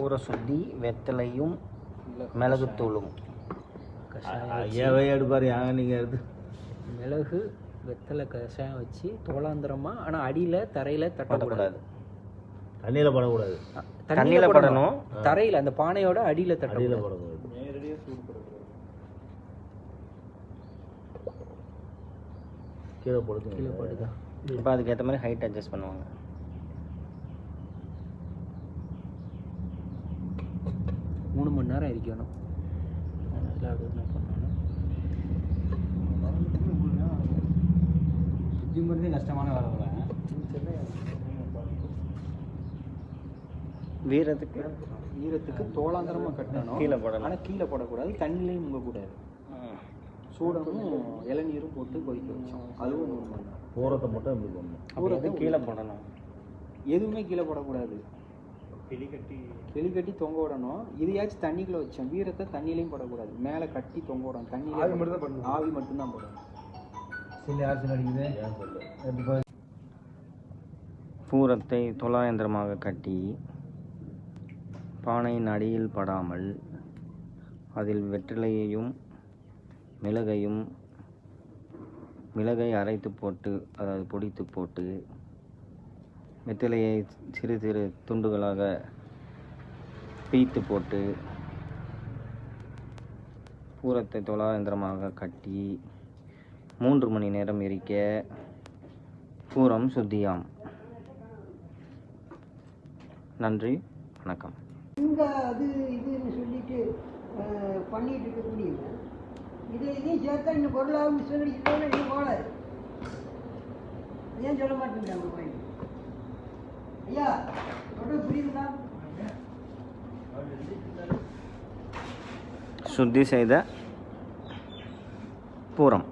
பூர சுத்தி வெத்தலையும் மிளகுத்தூளும். ஐயாவே எடுப்பார். ஏங்க நீங்கள் எடுத்து மிளகு வெத்தலை கஷாயம் வச்சு தோளாந்திரமாக, ஆனால் அடியில் தரையில் தட்டக்கூடாது. தண்ணியில் படக்கூடாது. தண்ணியில் படணும். தரையில் அந்த பானையோட அடியில் தட்டக்கூடாது. படக்கூடாது. நேரடியாக சூடு போடக்கூடாது. கீழே போடுது. கீழே போடுதா? இப்போ அதுக்கேற்ற மாதிரி ஹைட் அட்ஜஸ்ட் பண்ணுவாங்க. மூணு மணி நேரம் இருக்கணும். அதில் அது என்ன பண்ணணும்? சுத்தி மாதிரி கஷ்டமான வேலை இல்லை. வீரத்துக்கு தோளாந்திரமாக கட்டணும். கீழே போடணும். ஆனால் கீழே போடக்கூடாது. தண்ணிலையும் முங்கக்கூடாது. சூடமும் இளநீரும் போட்டு கொதிக்க வச்சோம். அதுவும் 3 மணி நேரம். பூரத்தை மட்டும் எப்படி பண்ணணும்? பூரத்தை கீழே போடணும். எதுவுமே கீழே போடக்கூடாது. கிளி கட்டி தொங்க விடணும். இதையாச்சும் தண்ணிக்குள்ளே வச்சோம். வீரத்தை தண்ணியிலையும் போடக்கூடாது. மேலே கட்டி தொங்க விடணும். தண்ணியில ஆவி மட்டும்தான் போடணும். சில யார் சில அடிக்குது. பூரத்தை துலாயந்திரமாக கட்டி பானையின் அடியில் படாமல் அதில் வெற்றிலையையும் மிளகை அரைத்து போட்டு, அதாவது பொடித்து போட்டு, வெற்றிலையை சிறு சிறு துண்டுகளாக பீத்து போட்டு பூரத்தை துலாயந்திரமாக கட்டி 3 மணி நேரம் எரிக்க பூரம் சுத்தியாம். நன்றி, வணக்கம். இங்கே அது இதுன்னு சொல்லிட்டு பண்ணிட்டு இருக்க முடியுங்க. இதையும் சேர்த்தா இன்னும் பொருளாகும் சொல்லிட்டு இன்னும் போடாது. ஏன் சொல்ல மாட்டேங்க அவங்க பையன்? ஐயா சொல்றது புரியுதுங்களா? சுத்தி செய்த பூரம்.